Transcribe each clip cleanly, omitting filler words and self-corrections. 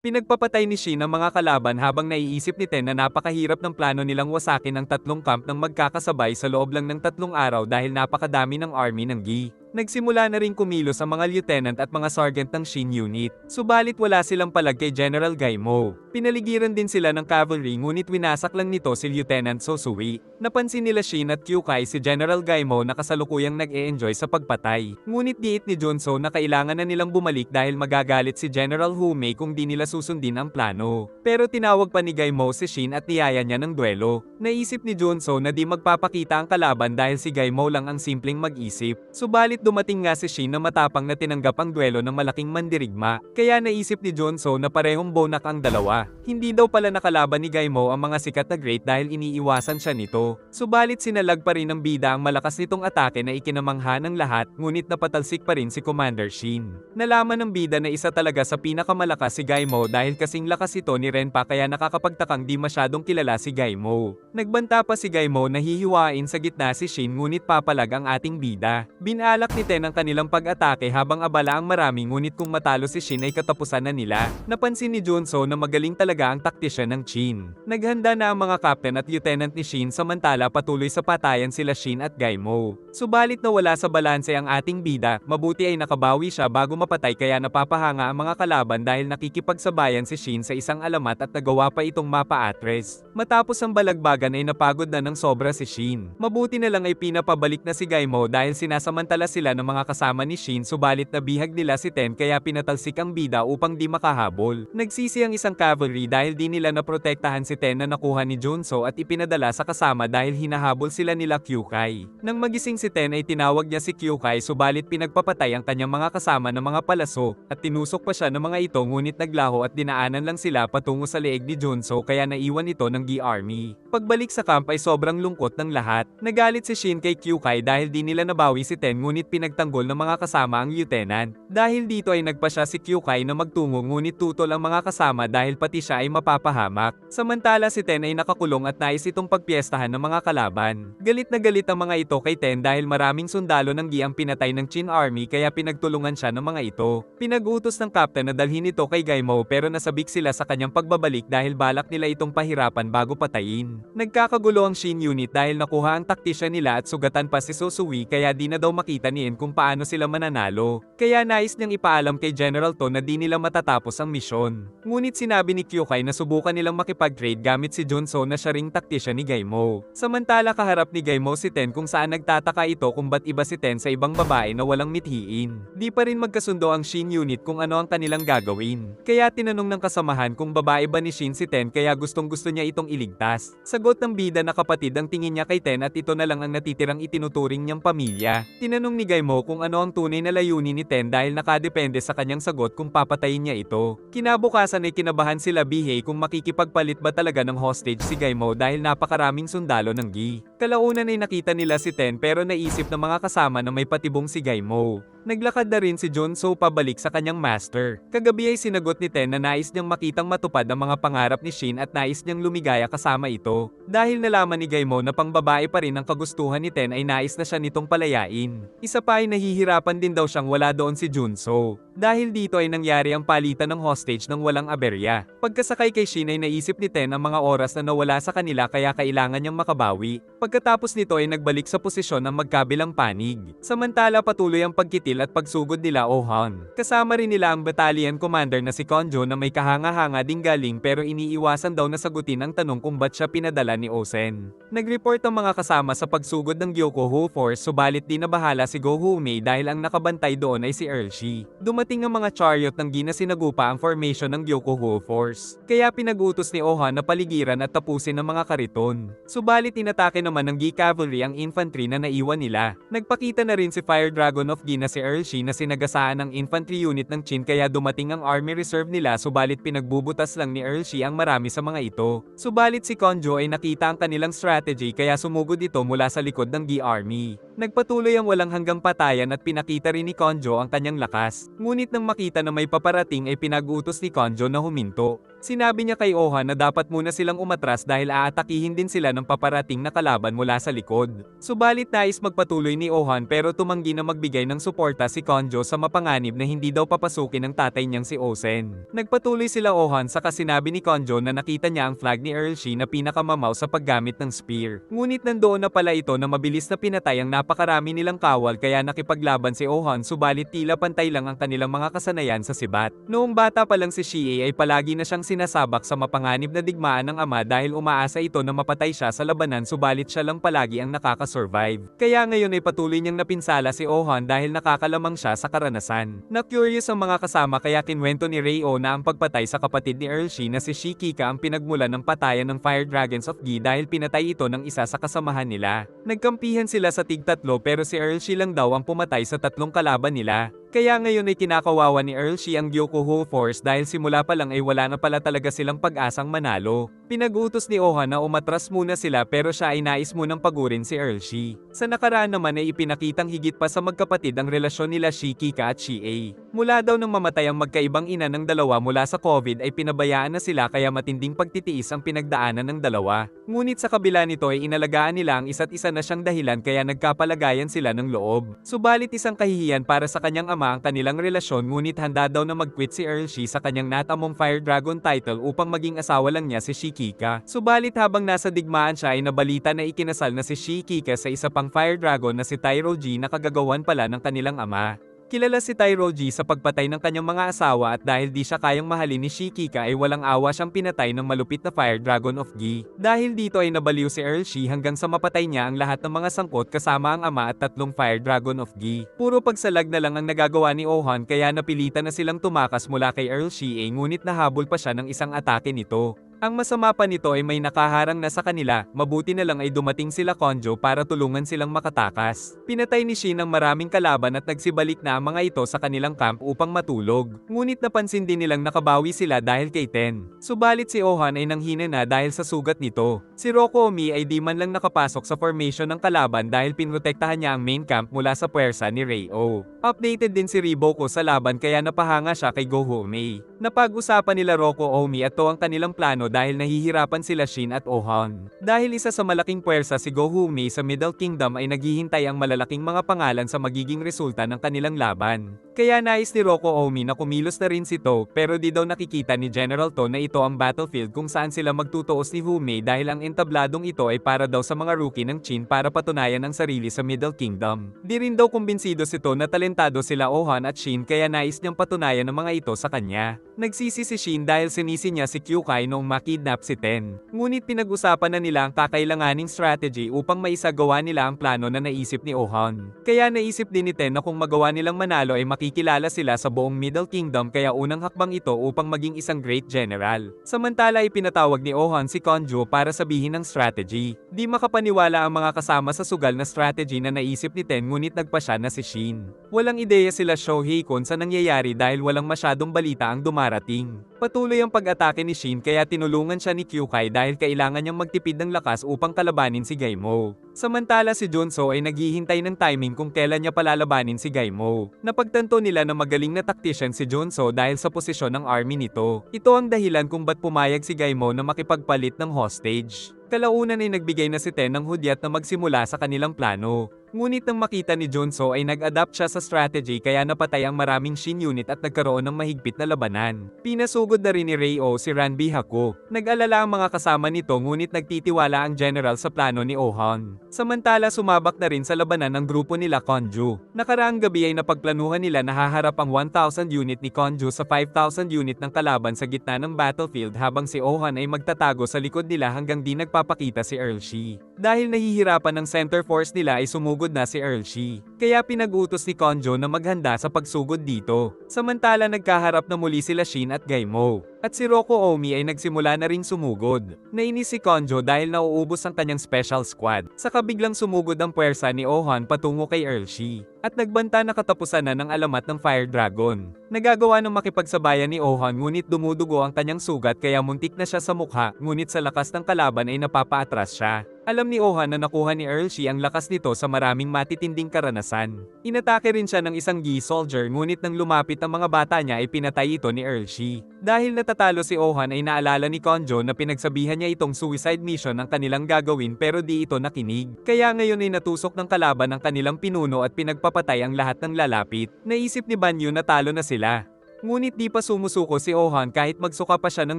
Pinagpapatay ni Shin ang mga kalaban habang naiisip ni Ten na napakahirap ng plano nilang wasakin ang tatlong camp ng magkakasabay sa loob lang ng 3 araw dahil napakadami ng army ng Gi. Nagsimula na rin kumilos ang mga lieutenant at mga sergeant ng Shin unit, subalit wala silang palag kay General Gaimo. Pinaligiran din sila ng cavalry ngunit winasak lang nito si Lieutenant Sosui. Napansin nila Shin at Kyukai si General Gaimo na kasalukuyang nag-e-enjoy sa pagpatay. Ngunit giit ni Junso na kailangan na nilang bumalik dahil magagalit si General Humei kung di nila susundin ang plano. Pero tinawag pa ni Gaimo si Shin at niyaya niya ng duelo. Naisip ni Junso na di magpapakita ang kalaban dahil si Gaimo lang ang simpleng mag-isip. Subalit dumating nga si Shin na matapang na tinanggap ang duelo ng malaking mandirigma, kaya naisip ni Junso na parehong bonak ang dalawa. Hindi daw pala nakalaban ni Gaimo ang mga sikat na great dahil iniiwasan siya nito. Subalit sinalag pa rin ng bida ang malakas nitong atake na ikinamangha ng lahat, ngunit napatalsik pa rin si Commander Shin. Nalaman ng bida na isa talaga sa pinakamalakas si Gaimo dahil kasing lakas ito ni Renpa kaya nakakapagtakang di masyadong kilala si Gaimo. Nagbanta pa si Gaimo na hihiwain sa gitna si Shin ngunit papalag ang ating bida. Binalak ni Ten ang kanilang pag-atake habang abala ang marami ngunit kung matalo si Shin ay katapusan na nila. Napansin ni Junso na magaling talaga ang taktisyan ng Shin. Naghanda na ang mga captain at lieutenant ni Shin samantala patuloy sa patayan sila Shin at Gaimo. Subalit nawala sa balanse ang ating bida, mabuti ay nakabawi siya bago mapatay kaya napapahanga ang mga kalaban dahil nakikipagsabayan si Shin sa isang alamat at nagawa pa itong mapa-atres. Matapos ang balagbagan ay napagod na ng sobra si Shin. Mabuti na lang ay pinapabalik na si Gaimo dahil sinasamantala sila ng mga kasama ni Shin subalit nabihag nila si Ten kaya pinatalsik ang bida upang di makahabol. Nagsisi ang isang cavalry dahil di nila naprotektahan si Ten na nakuha ni Junso at ipinadala sa kasama dahil hinahabol sila nila Kyukai. Nang magising si Ten ay tinawag niya si Kyukai subalit pinagpapatay ang kanyang mga kasama ng mga palaso at tinusok pa siya ng mga ito ngunit naglaho at dinaanan lang sila patungo sa leeg ni Junso kaya naiwan ito ng Gi Army. Pagbalik sa camp ay sobrang lungkot ng lahat. Nagalit si Shin kay Kyukai dahil di nila nabawi si Ten ngunit pinagtanggol ng mga kasama ang lieutenant. Dahil dito ay nagpa siya si Kyukai na magtungo ngunit tutol ang mga kasama dahil pati siya ay mapapahamak. Samantala si Ten ay nakakulong at nais itong pagpiestahan ng mga kalaban. Galit na galit ang mga ito kay Ten dahil maraming sundalo ng Gi ang pinatay ng Shin Army kaya pinagtulungan siya ng mga ito. Pinag-utos ng captain na dalhin ito kay Gaimo pero nasabik sila sa kanyang pagbabalik dahil balak nila itong pahirapan bago patayin. Nagkakagulo ang Shin unit dahil nakuha ang taktisya nila at sugatan pa si Sosui kaya di na daw makita ni En kung paano sila mananalo. Kaya nais niyang ipaalam kay General To na di nila matatapos ang misyon. Ngunit sinabi ni Kyukai na subukan nilang makipag-trade gamit si Junso na siya ring taktisya ni Gaimo. Samantala kaharap ni Gaimo si Ten kung saan nagtataka ito kung ba't iba si Ten sa ibang babae na walang mithiin. Di pa rin magkasundo ang Shin unit kung ano ang kanilang gagawin. Kaya tinanong ng kasamahan kung babae ba ni Shin si Ten kaya gustong-gusto niya itong iligtas. Sagot ng bida na kapatid ang tingin niya kay Ten at ito na lang ang natitirang itinuturing niyang pamilya. Tinanong ni Gaimo kung ano ang tunay na layunin ni Ten dahil nakadepende sa kanyang sagot kung papatayin niya ito. Kinabukasan ay kinabahan sila Bihei kung makikipagpalit ba talaga ng hostage si Gaimo dahil napakaraming sundalo ng Gi. Kalaunan ay nakita nila si Ten pero naisip ng mga kasama na may patibong si Gaimo. Naglakad na rin si Junso pabalik sa kanyang master. Kagabi ay sinagot ni Ten na nais niyang makitang matupad ang mga pangarap ni Shin at nais niyang lumigaya kasama ito. Dahil nalaman ni Gaimo na pangbabae pa rin ang kagustuhan ni Ten ay nais na siya nitong palayain. Isa pa ay nahihirapan din daw siyang wala doon si Junso. Dahil dito ay nangyari ang palitan ng hostage ng walang aberya. Pagkasakay kay Shin ay naisip ni Ten ang mga oras na nawala sa kanila kaya kailangan niyang makabawi. Pagkatapos nito ay nagbalik sa posisyon ang magkabilang panig. Samantala patuloy ang pagkitil at pagsugod nila Ohan. Kasama rin nila ang battalion commander na si Konjo na may kahanga-hanga ding galing pero iniiwasan daw na sagutin ang tanong kung ba't siya pinadala ni Osen. Nag-report ang mga kasama sa pagsugod ng Gyokuho Force subalit di na bahala si Gohumei dahil ang nakabantay doon ay si Ershi. Dumating ang mga chariot ng Gi na sinagupa ang formation ng Gyokuho Force. Kaya pinag-utos ni Ohan na paligiran at tapusin ang mga kariton. Subalit inatake naman ng Gi Cavalry ang infantry na naiwan nila. Nagpakita na rin si Fire Dragon of Gi na si Ershi na sinagasaan ng infantry unit ng Shin kaya dumating ang army reserve nila subalit pinagbubutas lang ni Ershi ang marami sa mga ito. Subalit si Konjo ay nakita ang kanilang strategy kaya sumugod ito mula sa likod ng Gi Army. Nagpatuloy ang walang hanggang patayan at pinakita rin ni Konjo ang kanyang lakas. Ngunit nang makita na may paparating ay pinag-utos ni Konjo na huminto. Sinabi niya kay Ohan na dapat muna silang umatras dahil aatakihin din sila ng paparating na kalaban mula sa likod. Subalit nais magpatuloy ni Ohan pero tumanggi na magbigay ng suporta si Konjo sa mapanganib na hindi daw papasukin ng tatay niyang si Osen. Nagpatuloy sila Ohan saka sinabi ni Konjo na nakita niya ang flag ni Earl Shi na pinakamamaw sa paggamit ng spear. Ngunit nandoon na pala ito na mabilis na pinatay ang napakarami nilang kawal kaya nakipaglaban si Ohan subalit tila pantay lang ang kanilang mga kasanayan sa sibat. Noong bata pa lang si Shie ay palagi na siyang sinasabak sa mapanganib na digmaan ng ama dahil umaasa ito na mapatay siya sa labanan subalit siya lang palagi ang nakakasurvive. Kaya ngayon ay patuloy niyang napinsala si Ohan dahil nakakalamang siya sa karanasan. Na-curious ang mga kasama kaya kinwento ni Rei-Oh na ang pagpatay sa kapatid ni Earl Shi na si Shikika ang pinagmulan ng patayan ng Fire Dragons of Gi dahil pinatay ito ng isa sa kasamahan nila. Nagkampihan sila sa tig-tatlo pero si Earl Shi lang daw ang pumatay sa tatlong kalaban nila. Kaya ngayon ay kinakawawa ni Earl Shi ang Gyokuho Force dahil simula pa lang ay wala na pala talaga silang pag-asang manalo. Pinag-utos ni Ohan na umatras muna sila pero siya ay nais munang pagurin si Earl Shi. Sa nakaraan naman ay ipinakitang higit pa sa magkapatid ang relasyon nila Shikika at Shie. Mula daw nang mamatay ang magkaibang ina ng dalawa mula sa COVID ay pinabayaan na sila kaya matinding pagtitiis ang pinagdaanan ng dalawa. Ngunit sa kabila nito ay inalagaan nila ang isa't isa na siyang dahilan kaya nagkapalagayan sila ng loob. Subalit isang kahihiyan para sa kanyang ama ang kanilang relasyon ngunit handa daw na mag-quit si Earl Shi sa kanyang natamong Fire Dragon title upang maging asawa lang niya si Shikika. Subalit habang nasa digmaan siya ay nabalita na ikinasal na si Shikika sa isa pang Fire Dragon na si Tairoji na kagagawan pala ng kanilang ama. Kilala si Tairoji sa pagpatay ng kanyang mga asawa at dahil di siya kayang mahalin ni Shikika ay walang awa siyang pinatay ng malupit na Fire Dragon of Gi. Dahil dito ay nabaliw si Earl Shi hanggang sa mapatay niya ang lahat ng mga sangkot kasama ang ama at tatlong Fire Dragon of Gi. Puro pagsalag na lang ang nagagawa ni Ohan kaya napilitan na silang tumakas mula kay Earl Shi ngunit nahabol pa siya ng isang atake nito. Ang masama pa nito ay may nakaharang na sa kanila, mabuti na lang ay dumating sila Konjo para tulungan silang makatakas. Pinatay ni Shin ang maraming kalaban at nagsibalik na ang mga ito sa kanilang camp upang matulog. Ngunit napansin din nilang nakabawi sila dahil kay Ten. Subalit si Ohan ay nanghina na dahil sa sugat nito. Si Roko Omi ay di man lang nakapasok sa formation ng kalaban dahil pinrotektahan niya ang main camp mula sa puwersa ni Rei-Oh. Updated din si Riboko sa laban kaya napahanga siya kay Goho Omi. Napag-usapan nila Roko Omi at to ang kanilang plano dahil nahihirapan sila Shin at Ohan. Dahil isa sa malaking puwersa si Goho Omi sa Middle Kingdom ay naghihintay ang malalaking mga pangalan sa magiging resulta ng kanilang laban. Kaya nais ni Roko Omi na kumilos na rin si To pero di daw nakikita ni General To na ito ang battlefield kung saan sila magtutuos ni Humei dahil ang entabladong ito ay para daw sa mga rookie ng Qin para patunayan ang sarili sa Middle Kingdom. Di rin daw kumbinsido si To na talentado sila Ohan at Shin kaya nais niyang patunayan ng mga ito sa kanya. Nagsisi si Shin dahil sinisi niya si Kyukai noong makidnap si Ten. Ngunit pinag-usapan na nila ang kakailanganing strategy upang maisagawa nila ang plano na naisip ni Ohan. Kaya naisip din ni Ten na kung magawa nilang manalo ay makikilala sila sa buong Middle Kingdom kaya unang hakbang ito upang maging isang great general. Samantala ay pinatawag ni Ohan si Konjo para sabihin ng strategy. Di makapaniwala ang mga kasama sa sugal na strategy na naisip ni Ten ngunit nagpa siya na si Shin. Walang ideya sila Shohei-kun sa nangyayari dahil walang masyadong balita ang dumarating. Patuloy ang pag-atake ni Shin kaya tinulungan siya ni Kyukai dahil kailangan niyang magtipid ng lakas upang kalabanin si Gaimo. Samantala si Junso ay naghihintay ng timing kung kailan niya palalabanin si Gaimo. Napagtanto nila na magaling na tactician si Junso dahil sa posisyon ng army nito. Ito ang dahilan kung ba't pumayag si Gaimo na makipagpalit ng hostage. Kalaunan ay nagbigay na si Ten ng hudyat na magsimula sa kanilang plano. Ngunit nang makita ni Junso ay nag-adapt siya sa strategy kaya napatay ang maraming Shin unit at nagkaroon ng mahigpit na labanan. Pinasugod na rin ni Rei-Oh si Ranbi Haku. Nag-alala ang mga kasama nito ngunit nagtitiwala ang general sa plano ni Ohan. Samantala sumabak na rin sa labanan ng grupo nila Konju. Nakaraang gabi ay napagplanuhan nila na haharap ang 1,000 unit ni Konju sa 5,000 unit ng kalaban sa gitna ng battlefield habang si Ohan ay magtatago sa likod nila hanggang di nagpapakita si Earl Shi. Dahil nahihirapan ng center force nila ay sumugod na si Earl Shi. Kaya pinag-utos ni Konjo na maghanda sa pagsugod dito. Samantala nagkaharap na muli sila Shin at Gaimo. At si Roko Omi ay nagsimula na ring sumugod. Nainis si Konjo dahil nauubos ang kanyang special squad. Saka biglang sumugod ang puwersa ni Ohan patungo kay Earlshi. At nagbanta na katapusan na ng alamat ng Fire Dragon. Nagagawa ng makipagsabayan ni Ohan ngunit dumudugo ang kanyang sugat kaya muntik na siya sa mukha ngunit sa lakas ng kalaban ay napapaatras siya. Alam ni Ohan na nakuha ni Earlshi ang lakas nito sa maraming matitinding karanasan. Inatake rin siya ng isang Gi soldier ngunit nang lumapit ang mga bata niya ay pinatay ito ni Earlshi. Dahil natatalo si Ohan ay naalala ni Konjo na pinagsabihan niya itong suicide mission ang kanilang gagawin pero di ito nakinig. Kaya ngayon ay natusok ng kalaban ang kanilang pinuno at pinagpapatay ang lahat ng lalapit. Naisip ni Banyu na talo na sila. Ngunit di pa sumusuko si Ohan kahit magsuka pa siya ng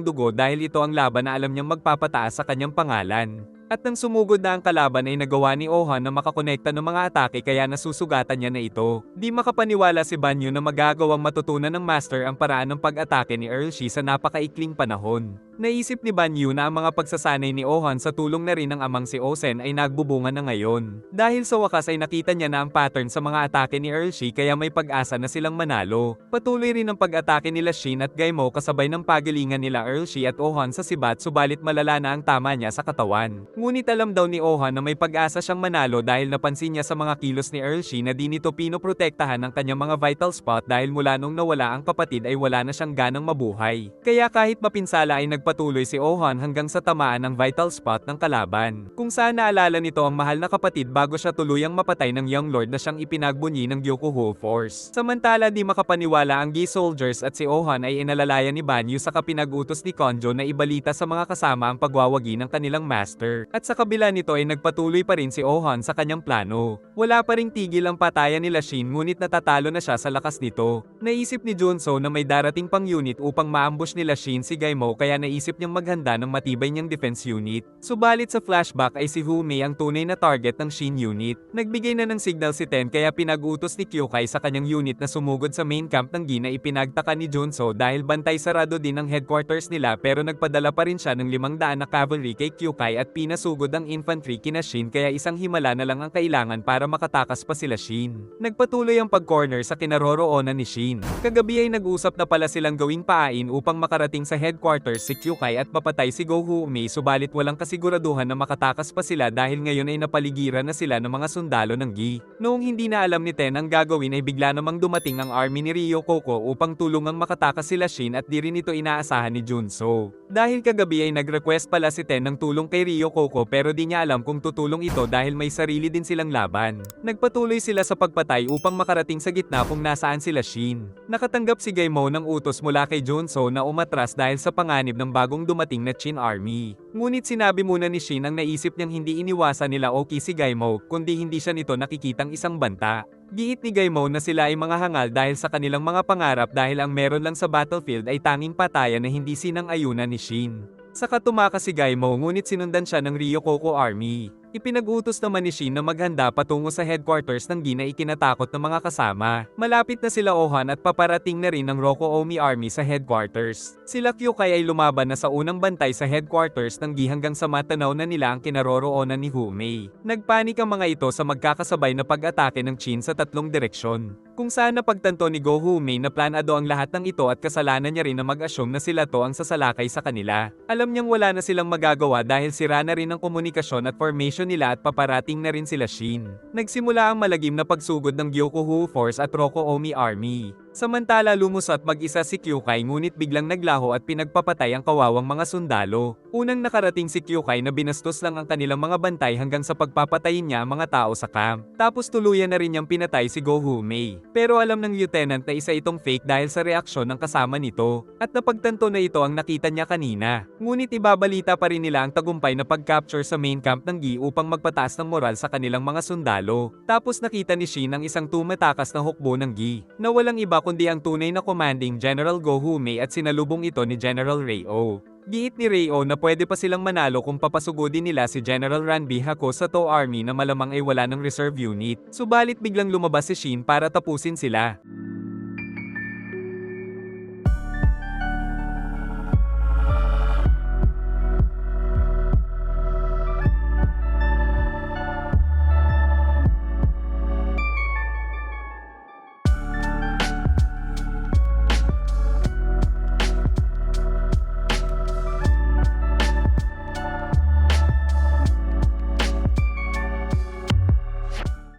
dugo dahil ito ang laban na alam niyang magpapataas sa kanyang pangalan. At nang sumugod na ang kalaban ay nagawa ni Ohan na makakonekta ng mga atake kaya nasusugatan niya na ito. Di makapaniwala si Banyu na magagawang matutunan ng master ang paraan ng pag-atake ni Earlshi sa napakaikling panahon. Naisip ni Banyu na ang mga pagsasanay ni Ohan sa tulong na rin ng amang si Osen ay nagbubunga na ngayon. Dahil sa wakas ay nakita niya na ang pattern sa mga atake ni Earlshi kaya may pag-asa na silang manalo. Patuloy rin ang pag-atake nila Shin at Gaimo kasabay ng pagalingan nila Earlshi at Ohan sa sibat subalit malala na ang tama niya sa katawan. Ngunit alam daw ni Ohan na may pag-asa siyang manalo dahil napansin niya sa mga kilos ni Earlshi na di nito pinoprotektahan ang kanyang mga vital spot dahil mula nung nawala ang kapatid ay wala na siyang ganang mabuhay. Kaya kahit mapinsala ay nagpatuloy si Ohan hanggang sa tamaan ang vital spot ng kalaban. Kung saan naalala nito ang mahal na kapatid bago siya tuluyang mapatay ng Young Lord na siyang ipinagbunyi ng Gyokuho Force. Samantala di makapaniwala ang Gi soldiers at si Ohan ay inalalayan ni Banyu sa kapinag-utos ni Konjo na ibalita sa mga kasama ang pagwawagi ng kanilang master. At sa kabila nito ay nagpatuloy pa rin si Ohan sa kanyang plano. Wala pa ring tigil ang patayan nila Shin ngunit natatalo na siya sa lakas nito. Naisip ni Junso na may darating pang unit upang maambush nila Shin si Gaimo kaya naisip niyang maghanda ng matibay niyang defense unit. Subalit sa flashback ay si Humei ang tunay na target ng Shin unit. Nagbigay na ng signal si Ten kaya pinag-utos ni Kyukai sa kanyang unit na sumugod sa main camp ng Gi na ipinagtaka ni Junso dahil bantay sarado din ang headquarters nila pero nagpadala pa rin siya ng 500 na cavalry kay Kyukai at pinasugod ang infantry kina Shin kaya isang himala na lang ang kailangan para makatakas pa sila Shin. Nagpatuloy ang pag-corner sa kinaroroonan ni Shin. Kagabi ay nag-usap na pala silang gawing paain upang makarating sa headquarters si Kyukai at mapatay si Go-Humei subalit walang kasiguraduhan na makatakas pa sila dahil ngayon ay napaligiran na sila ng mga sundalo ng Gi. Noong hindi na alam ni Ten ang gagawin ay bigla namang dumating ang army ni Ryokoko upang tulungang makatakas sila Shin at di rin ito inaasahan ni Junso. Dahil kagabi ay nag-request pala si Ten ng tulong kay Ryokoko pero di niya alam kung tutulong ito dahil may sarili din silang laban. Nagpatuloy sila sa pagpatay upang makarating sa gitna kung nasaan sila Shin. Nakatanggap si Gaimo ng utos mula kay Junso na umatras dahil sa panganib ng bagong dumating na Shin army. Ngunit sinabi muna ni Shin ang naisip niyang hindi iniwasan nila Oki si Gaimo kundi hindi siya nito nakikitang isang banta. Giit ni Gaimo na sila ay mga hangal dahil sa kanilang mga pangarap dahil ang meron lang sa battlefield ay tanging patayan na hindi sinang-ayunan ni Shin. Saka tumakas si Gaimo ngunit sinundan siya ng Ryokoko army. Ipinag-utos naman ni Shin na maghanda patungo sa headquarters ng Gi na ikinatakot ng mga kasama. Malapit na sila Ohan at paparating na rin ng Roko Omi army sa headquarters. Sila Kyukai ay lumaban na sa unang bantay sa headquarters ng Gi hanggang sa matanaw na nila ang kinaroroonan ni Humei. Nagpanik ang mga ito sa magkakasabay na pag-atake ng Shin sa tatlong direksyon. Kung saan napagtanto ni Go-Humei na planado ang lahat ng ito at kasalanan niya rin na mag-assume na sila to ang sasalakay sa kanila. Alam niyang wala na silang magagawa dahil sira na rin ang komunikasyon at formation nila at paparating na rin sila Shin. Nagsimula ang malagim na pagsugod ng Gyokuho Force at Roko Omi Army. Samantala lumusot mag-isa si Kyukai ngunit biglang naglaho at pinagpapatay ang kawawang mga sundalo. Unang nakarating si Kyukai na binastos lang ang kanilang mga bantay hanggang sa pagpapatayin niya ang mga tao sa camp. Tapos tuluyan na rin niyang pinatay si Go-Humei. Pero alam ng lieutenant na isa itong fake dahil sa reaksyon ng kasama nito. At napagtanto na ito ang nakita niya kanina. Ngunit ibabalita pa rin nila ang tagumpay na pag-capture sa main camp ng Gi upang magpataas ng moral sa kanilang mga sundalo. Tapos nakita ni Shin ang isang tumatakas na hukbo ng Gi na walang iba kundi ang tunay na commanding General Go-Humei at sinalubong ito ni General Rei-Oh. Giit ni Rei-Oh na pwede pa silang manalo kung papasugudin nila si General Ranbi Hako sa To Army na malamang ay wala ng reserve unit. Subalit biglang lumabas si Shin para tapusin sila.